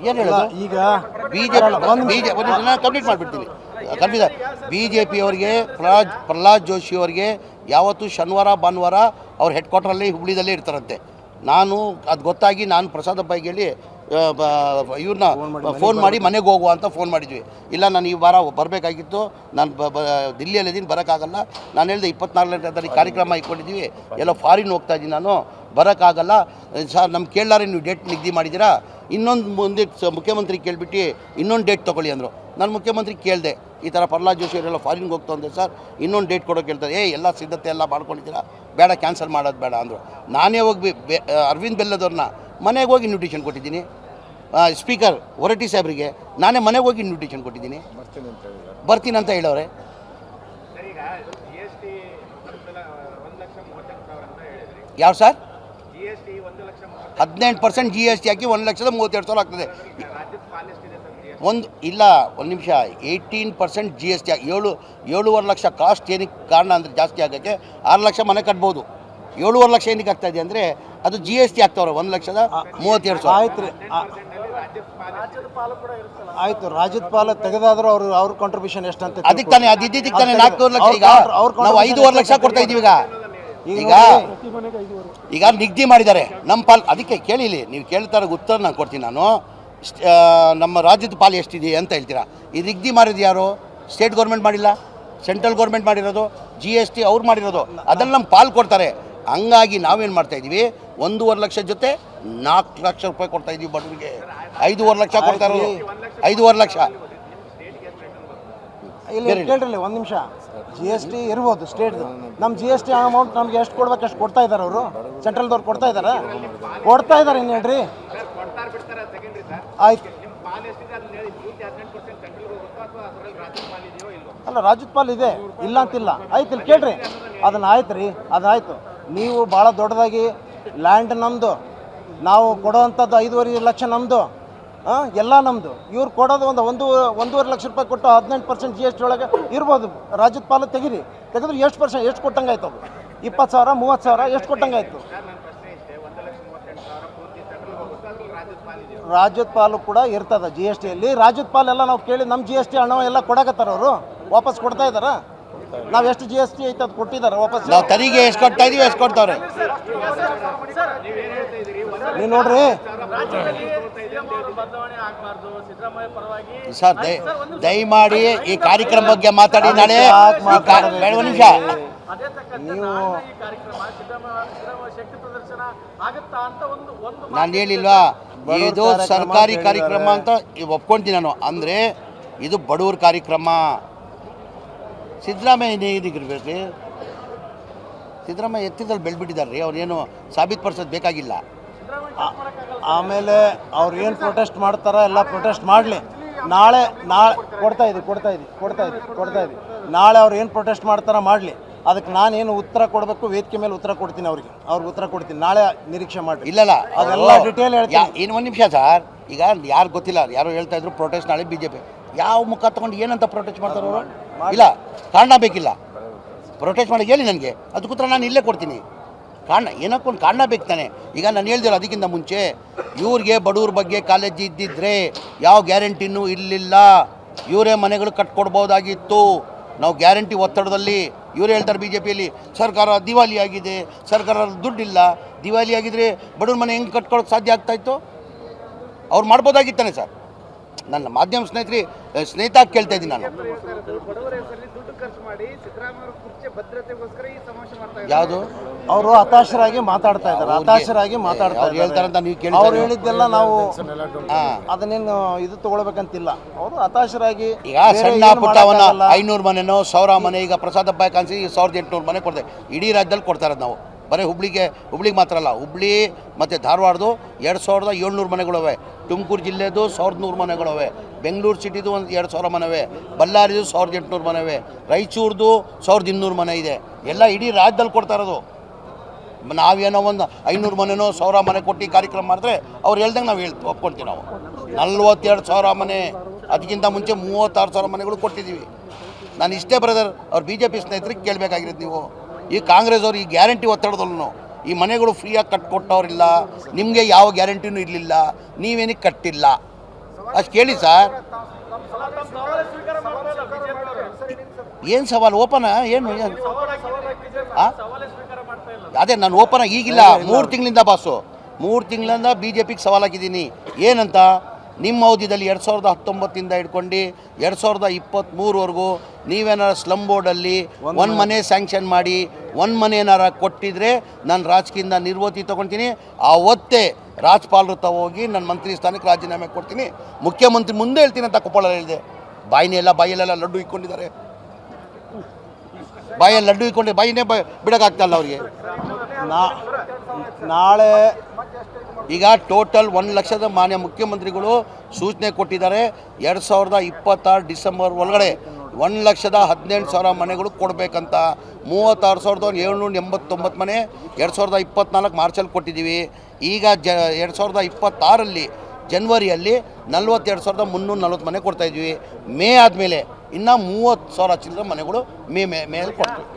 ಏನು ಹೇಳೋದು ಈಗ ಕಂಪ್ಲೀಟ್ ಮಾಡಿಬಿಡ್ತೀನಿ. ಬಿ ಜೆ ಪಿಯವರಿಗೆ ಪ್ರಹ್ಲಾದ್ ಜೋಶಿ ಅವರಿಗೆ ಯಾವತ್ತೂ ಶನಿವಾರ ಭಾನುವಾರ ಅವ್ರ ಹೆಡ್ ಕ್ವಾರ್ಟರಲ್ಲಿ ಹುಬ್ಳಿದಲ್ಲೇ ಇರ್ತಾರಂತೆ. ನಾನು ಅದು ಗೊತ್ತಾಗಿ ನಾನು ಪ್ರಸಾದ್ ಅಬ್ಬಾಯಿಗೆ ಹೇಳಿ ಇವ್ರನ್ನ ಫೋನ್ ಮಾಡಿ ಮನೆಗೆ ಹೋಗುವ ಅಂತ ಫೋನ್ ಮಾಡಿದ್ವಿ. ಇಲ್ಲ ನಾನು ಈ ವಾರ ಬರಬೇಕಾಗಿತ್ತು, ನಾನು ದಿಲ್ಲಿಯಲ್ಲಿದ್ದೀನಿ, ಬರೋಕ್ಕಾಗಲ್ಲ. ನಾನು ಹೇಳಿದೆ 24ನೇ ತಾರೀಕು ಕಾರ್ಯಕ್ರಮ ಇಟ್ಕೊಂಡಿದ್ದೀವಿ, ಎಲ್ಲ ಫಾರಿನ್ ಹೋಗ್ತಾ ಇದ್ದೀನಿ, ನಾನು ಬರೋಕ್ಕಾಗಲ್ಲ ಸರ್. ನಮ್ಗೆ ಕೇಳಾರೆ ನೀವು ಡೇಟ್ ನಿಗದಿ ಮಾಡಿದ್ದೀರಾ, ಇನ್ನೊಂದು ಮುಂದೆ ಮುಖ್ಯಮಂತ್ರಿ ಕೇಳಿಬಿಟ್ಟು ಇನ್ನೊಂದು ಡೇಟ್ ತೊಗೊಳ್ಳಿ ಅಂದರು. ನಾನು ಮುಖ್ಯಮಂತ್ರಿ ಕೇಳಿದೆ, ಈ ಥರ ಪ್ರಹ್ಲಾದ್ ಜೋಶಿ ಅವರೆಲ್ಲ ಫಾರಿನ್ಗೆ ಹೋಗ್ತಾ ಅಂದೆ ಸರ್, ಇನ್ನೊಂದು ಡೇಟ್ ಕೊಡೋಕೆ ಹೇಳ್ತಾರೆ. ಎಲ್ಲ ಸಿದ್ಧತೆ ಎಲ್ಲ ಮಾಡ್ಕೊಂಡಿದ್ದೀರಾ, ಬೇಡ ಕ್ಯಾನ್ಸಲ್ ಮಾಡೋದು ಬೇಡ ಅಂದರು. ನಾನೇ ಹೋಗಿ ಅರವಿಂದ್ ಬೆಲ್ಲದವ್ರನ್ನ ಮನೆಗೆ ಹೋಗಿ ಇನ್ವಿಟೇಷನ್ ಕೊಟ್ಟಿದ್ದೀನಿ. ಸ್ಪೀಕರ್ ಹೊರಟ್ಟಿ ಸಾಹೇಬ್ರಿಗೆ ನಾನೇ ಮನೆಗೆ ಹೋಗಿ ಇನ್ವಿಟೇಷನ್ ಕೊಟ್ಟಿದ್ದೀನಿ, ಬರ್ತೀನಿ ಅಂತ ಹೇಳೋರೆ. ಯಾವ ಸರ್? 18% GST ಹಾಕಿ 1,32,000 ಆಗ್ತದೆ. ಒಂದು ನಿಮಿಷ, 18% GST 7.5 ಲಕ್ಷ ಕಾಸ್ಟ್ ಏನಕ್ಕೆ ಕಾರಣ ಅಂದರೆ ಜಾಸ್ತಿ ಆಗೋಕ್ಕೆ. 6 ಲಕ್ಷ ಮನೆ ಕಟ್ಬೋದು, 7.5 ಲಕ್ಷ ಏನಕ್ಕೆ ಆಗ್ತಾಯಿದೆ ಅಂದರೆ ಅದು GST ಆಗ್ತಾವ್ರೆ 1,32,000. ಆಯ್ತು ರೀ, ಆಯ್ತು. ರಾಜ್ಯದ ಪಾಲ ತೆಗೆದಾದ್ರೂ ಅವ್ರ ಕಾಂಟ್ರಿಬ್ಯೂಷನ್ ಎಷ್ಟು ಅಂತ ಅದಕ್ಕೆ ತಾನೇ ಅದು ಇದ್ದಿದ್ದಕ್ಕೆ ತಾನೇ 4 ಲಕ್ಷ. ಈಗ ನಾವು 5.5 ಲಕ್ಷ ಕೊಡ್ತಾ ಇದ್ದೀವಿ. ಈಗ ನಿಗದಿ ಮಾಡಿದ್ದಾರೆ ನಮ್ಮ ಪಾಲ್. ಅದಕ್ಕೆ ಕೇಳಿಲಿ, ನೀವು ಕೇಳ್ತಾರೆ ಉತ್ತರ ನಾನು ಕೊಡ್ತೀನಿ. ನಾನು ನಮ್ಮ ರಾಜ್ಯದ ಪಾಲು ಎಷ್ಟಿದೆ ಅಂತ ಹೇಳ್ತೀರಾ. ಈ ನಿಗದಿ ಮಾಡಿದ್ದು ಯಾರು? ಸ್ಟೇಟ್ ಗೌರ್ಮೆಂಟ್ ಮಾಡಿಲ್ಲ, ಸೆಂಟ್ರಲ್ ಗೌರ್ಮೆಂಟ್ ಮಾಡಿರೋದು, GST ಅವ್ರು ಮಾಡಿರೋದು, ಅದನ್ನು ನಮ್ಮ ಪಾಲು ಕೊಡ್ತಾರೆ. ಹಂಗಾಗಿ ನಾವೇನು ಮಾಡ್ತಾಯಿದ್ದೀವಿ, 1.5 ಲಕ್ಷ ಜೊತೆ 4 ಲಕ್ಷ ರೂಪಾಯಿ ಕೊಡ್ತಾಯಿದ್ದೀವಿ ಬಡವರಿಗೆ. 5.5 ಲಕ್ಷ ಕೊಡ್ತಾ ಇರೋದು, 5.5 ಲಕ್ಷ. ಇಲ್ಲಿ ಕೇಳ್ರಿ ಒಂದು ನಿಮಿಷ. GST ಇರ್ಬೋದು ಸ್ಟೇಟ್ದು, ನಮ್ಮ GST ಅಮೌಂಟ್ ನಮ್ಗೆ ಎಷ್ಟು ಕೊಡ್ಬೇಕು ಅಷ್ಟು ಕೊಡ್ತಾ ಇದ್ದಾರೆ ಅವರು. ಸೆಂಟ್ರಲ್ದವ್ರು ಕೊಡ್ತಾ ಇದ್ದಾರೆ ಏನು ಹೇಳ್ರಿ. ಆಯ್ತು, ಅಲ್ಲ ರಾಜ್ಯದ ಪಾಲ್ ಇದೆ, ಇಲ್ಲ ಅಂತಿಲ್ಲ. ಆಯ್ತು, ಇಲ್ಲಿ ಕೇಳ್ರಿ ಅದನ್ನ. ಆಯ್ತು ರೀ, ಅದಾಯ್ತು. ನೀವು ಭಾಳ ದೊಡ್ಡದಾಗಿ ಲ್ಯಾಂಡ್ ನಮ್ಮದು, ನಾವು ಕೊಡೋವಂಥದ್ದು 5.5 ಲಕ್ಷ ನಮ್ಮದು, ಎಲ್ಲ ನಮ್ಮದು. ಇವ್ರು ಕೊಡೋದು 1.5 ಲಕ್ಷ ರೂಪಾಯಿ ಕೊಟ್ಟು 18% GST ಒಳಗೆ ಇರ್ಬೋದು. ರಾಜ್ಯದ ಪಾಲು ತೆಗೀರಿ, ತೆಗೆದ್ರೆ ಎಷ್ಟು ಕೊಟ್ಟಂಗೆ ಆಯ್ತು? ಅದು 20,000 30,000 ಎಷ್ಟು ಕೊಟ್ಟಂಗೆ ಆಯಿತು? ರಾಜ್ಯದ ಪಾಲು ಕೂಡ ಇರ್ತದೆ GSTಯಲ್ಲಿ. ರಾಜ್ಯದ ಪಾಲೆಲ್ಲ ನಾವು ಕೇಳಿ ನಮ್ಮ GST ಹಣ ಎಲ್ಲ ಕೊಡಕತ್ತಾರ, ಅವರು ವಾಪಸ್ ಕೊಡ್ತಾ ಇದ್ದಾರ. ನಾವು ಎಷ್ಟು GST ಐತೆ ಅದು ಕೊಟ್ಟಿದ್ದಾರೆ ವಾಪಸ್. ನಾವು ತೆರಿಗೆ ಎಷ್ಟು ಕೊಡ್ತಾ ಇದೀವಿ ಎಷ್ಟು ಕೊಡ್ತಾವ್ರೆ. ನೀವು ನೋಡ್ರಿ ಸರ್, ದಯಮಾಡಿ ಈ ಕಾರ್ಯಕ್ರಮ ಬಗ್ಗೆ ಮಾತಾಡಿ. ನಾಳೆ ಒಂದು ನಿಮಿಷ, ನಾನು ಹೇಳಿಲ್ವಾ ಇದು ಸರ್ಕಾರಿ ಕಾರ್ಯಕ್ರಮ ಅಂತ ಒಪ್ಕೊಂತೀನಿ ನಾನು. ಅಂದರೆ ಇದು ಬಡವ್ರ ಕಾರ್ಯಕ್ರಮ. ಸಿದ್ದರಾಮಯ್ಯ ಏನಿಗಿರ್ಬೇಕು, ಸಿದ್ದರಾಮಯ್ಯ ಎತ್ತಿದಲ್ಲಿ ಬೆಳೆದ್ಬಿಟ್ಟಿದ್ದಾರೆ ರೀ. ಅವ್ರೇನು ಸಾಬೀತುಪಡಿಸೋದು ಬೇಕಾಗಿಲ್ಲ. ಆಮೇಲೆ ಅವ್ರು ಏನು ಪ್ರೊಟೆಸ್ಟ್ ಮಾಡ್ತಾರ ಎಲ್ಲ ಪ್ರೊಟೆಸ್ಟ್ ಮಾಡಲಿ. ನಾಳೆ ಕೊಡ್ತಾ ಇದ್ದೀವಿ. ನಾಳೆ ಅವ್ರು ಏನು ಪ್ರೊಟೆಸ್ಟ್ ಮಾಡ್ತಾರ ಮಾಡಲಿ. ಅದಕ್ಕೆ ನಾನೇನು ಉತ್ತರ ಕೊಡಬೇಕು, ವೇದಿಕೆ ಮೇಲೆ ಉತ್ತರ ಕೊಡ್ತೀನಿ ಅವ್ರಿಗೆ ಉತ್ತರ ಕೊಡ್ತೀನಿ. ನಾಳೆ ನಿರೀಕ್ಷೆ ಮಾಡಿ. ಇಲ್ಲ ಅದೆಲ್ಲ ಡಿಟೇಲ್ ಹೇಳ್ತೀನಿ. ಇನ್ನು ಒಂದು ನಿಮಿಷ ಸರ್. ಈಗ ಯಾರು ಗೊತ್ತಿಲ್ಲ, ಯಾರೋ ಹೇಳ್ತಾ ಇದ್ರು ಪ್ರೊಟೆಸ್ಟ್ ನಾಳೆ BJP. ಯಾವ ಮುಖ ತೊಗೊಂಡು ಏನಂತ ಪ್ರೊಟೆಸ್ಟ್ ಮಾಡ್ತಾರೆ ಅವರು? ಇಲ್ಲ, ಕಾರಣ ಬೇಕಿಲ್ಲ. ಪ್ರೊಟೆಸ್ಟ್ ಮಾಡಿ ಹೇಳಿ ನನಗೆ, ಅದಕ್ಕೆ ಉತ್ತರ ನಾನು ಇಲ್ಲೇ ಕೊಡ್ತೀನಿ. ಕಾರಣ ಏನಕ್ಕೊಂದು ಕಾರಣ ಬೇಕು ತಾನೆ. ಈಗ ನಾನು ಹೇಳ್ದಿಲ್ಲ ಅದಕ್ಕಿಂತ ಮುಂಚೆ, ಇವ್ರಿಗೆ ಬಡವ್ರ ಬಗ್ಗೆ ಕಾಳಜಿ ಇದ್ದಿದ್ರೆ ಯಾವ ಗ್ಯಾರಂಟಿನೂ ಇರಲಿಲ್ಲ. ಇವರೇ ಮನೆಗಳು ಕಟ್ಕೊಡ್ಬೋದಾಗಿತ್ತು. ನಾವು ಗ್ಯಾರಂಟಿ ಒತ್ತಡದಲ್ಲಿ ಇವರು ಹೇಳ್ತಾರೆ BJPಯಲ್ಲಿ ಸರ್ಕಾರ ದಿವಾಲಿ ಆಗಿದೆ, ಸರ್ಕಾರ ದುಡ್ಡಿಲ್ಲ. ದಿವಾಲಿ ಆಗಿದ್ರೆ ಬಡವ್ರ ಮನೆ ಹೆಂಗೆ ಕಟ್ಕೊಳಕ್ಕೆ ಸಾಧ್ಯ ಆಗ್ತಾಯಿತ್ತು? ಅವ್ರು ಮಾಡ್ಬೋದಾಗಿತ್ತಾನೆ ಸರ್. ನನ್ನ ಮಾಧ್ಯಮ ಸ್ನೇಹಿತ ಕೇಳ್ತಾ ಇದ್ದೀನಿ ನಾನು. ಯಾವುದು? ಅವರು ಹತಾಶರಾಗಿ ಮಾತಾಡ್ತಾ ಇದ್ದಾರೆ. ಹೇಳ್ತಾರೆ ಅಂತ ನೀವು ಕೇಳಿ. ಅವ್ರು ಹೇಳಿದ್ದೆಲ್ಲ ನಾವು ಅದನ್ನೇನು ಇದು ತಗೊಳ್ಬೇಕಂತಿಲ್ಲ. ಅವರು ಹತಾಶರಾಗಿ ಈಗ ಸಣ್ಣ ಪುಟ್ಟವನ್ನ 500 ಮನೆನೋ 1000 ಮನೆ, ಈಗ ಪ್ರಸಾದ್ ಅಬ್ಬಾಯಿ ಕಾಣಿಸಿ 1800 ಮನೆ ಕೊಡ್ತೇವೆ. ಇಡೀ ರಾಜ್ಯದಲ್ಲಿ ಕೊಡ್ತಾರೆ ನಾವು. ಬರೀ ಹುಬ್ಳಿಗೆ ಮಾತ್ರ ಅಲ್ಲ, ಹುಬ್ಳಿ ಮತ್ತು ಧಾರವಾಡದು 2700 ಮನೆಗಳಿವೆ. ತುಮಕೂರು ಜಿಲ್ಲೆದು 1100 ಮನೆಗಳಿವೆ. ಬೆಂಗಳೂರು ಸಿಟಿದು ಒಂದು 2000 ಮನೆವೆ. ಬಳ್ಳಾರಿದು 1800 ಮನೆವೆ. ರಾಯಚೂರ್ದು 1200 ಮನೆ ಇದೆ. ಎಲ್ಲ ಇಡೀ ರಾಜ್ಯದಲ್ಲಿ ಕೊಡ್ತಾ ಇರೋದು. ನಾವೇನೋ ಒಂದು 500 ಮನೆನೋ 1000 ಮನೆ ಕೊಟ್ಟು ಕಾರ್ಯಕ್ರಮ ಮಾಡಿದ್ರೆ ಅವ್ರು ಹೇಳ್ದಂಗೆ ನಾವು ಒಪ್ಕೊಳ್ತೀವಿ. ನಾವು 42,000 ಮನೆ, ಅದಕ್ಕಿಂತ ಮುಂಚೆ 36,000 ಮನೆಗಳು ಕೊಟ್ಟಿದ್ದೀವಿ. ನಾನು ಇಷ್ಟೇ ಬ್ರದರ್, ಅವ್ರು BJP ಸ್ನೇಹಿತರಿಗೆ ಕೇಳಬೇಕಾಗಿರೋದು ನೀವು. ಈ ಕಾಂಗ್ರೆಸ್ ಅವರು ಈ ಗ್ಯಾರಂಟಿ ಒತ್ತಡದಲ್ಲೂ ಈ ಮನೆಗಳು ಫ್ರೀಯಾಗಿ ಕಟ್ಕೊಟ್ಟವ್ರಿಲ್ಲ. ನಿಮಗೆ ಯಾವ ಗ್ಯಾರಂಟಿನೂ ಇರಲಿಲ್ಲ, ನೀವೇನಿಗೆ ಕಟ್ಟಿಲ್ಲ. ಅಷ್ಟು ಕೇಳಿ ಸರ್. ಏನು ಸವಾಲು? ಓಪನ ಏನು ಅದೇ ನಾನು ಓಪನ್ ಈಗಿಲ್ಲ, 3 ತಿಂಗಳಿಂದ ಬಾಸು, 3 ತಿಂಗಳಿಂದ ಬಿ ಜೆ ಪಿಗೆ ಸವಾಲು ಹಾಕಿದ್ದೀನಿ. ಏನಂತ, ನಿಮ್ಮ ಅವಧಿಯಲ್ಲಿ 2019 ಹಿಡ್ಕೊಂಡು 2023ವರೆಗೂ ನೀವೇನಾರು ಸ್ಲಮ್ ಬೋರ್ಡಲ್ಲಿ ಒಂದು ಮನೆ ಸ್ಯಾಂಕ್ಷನ್ ಮಾಡಿ ಒಂದು ಮನೆ ಏನಾರ ಕೊಟ್ಟಿದ್ರೆ ನಾನು ರಾಜಕೀಯದಿಂದ ನಿರ್ವೃತ್ತಿ ತೊಗೊಳ್ತೀನಿ. ಆವತ್ತೇ ರಾಜ್ಪಾಲರು ಹೋಗಿ ನನ್ನ ಮಂತ್ರಿ ಸ್ಥಾನಕ್ಕೆ ರಾಜೀನಾಮೆ ಕೊಡ್ತೀನಿ, ಮುಖ್ಯಮಂತ್ರಿ ಮುಂದೆ ಹೇಳ್ತೀನಿ ಅಂತ ಕೊಪ್ಪಳಲ್ಲಿ ಹೇಳಿದೆ. ಬಾಯಲ್ಲೆಲ್ಲ ಲಡ್ಡು ಇಟ್ಕೊಂಡಿದ್ದಾರೆ, ಬಾಯಲ್ಲಿ ಲಡ್ಡು ಇಟ್ಕೊಂಡು ಬಾಯಿನೇ ಬಿಡೋಕ್ಕಾಗ್ತಾಯಿಲ್ಲ ಅವ್ರಿಗೆ. ನಾಳೆ ಈಗ ಟೋಟಲ್ 1 ಲಕ್ಷದ ಮಾನ್ಯ ಮುಖ್ಯಮಂತ್ರಿಗಳು ಸೂಚನೆ ಕೊಟ್ಟಿದ್ದಾರೆ. 2026 ಡಿಸೆಂಬರ್ ಒಳಗಡೆ 1,18,000 ಮನೆಗಳು ಕೊಡಬೇಕಂತ. 36,789 ಮನೆ 2024 ಮಾರ್ಚಲ್ಲಿ ಕೊಟ್ಟಿದ್ದೀವಿ. ಈಗ 2026 ಜನವರಿಯಲ್ಲಿ 42,340 ಮನೆ ಕೊಡ್ತಾಯಿದ್ವಿ. ಮೇ ಆದಮೇಲೆ ಇನ್ನೂ 30,000 ಚಿಲ್ಲರೆ ಮನೆಗಳು ಮೇಲೆ ಕೊಡ್ತೀವಿ.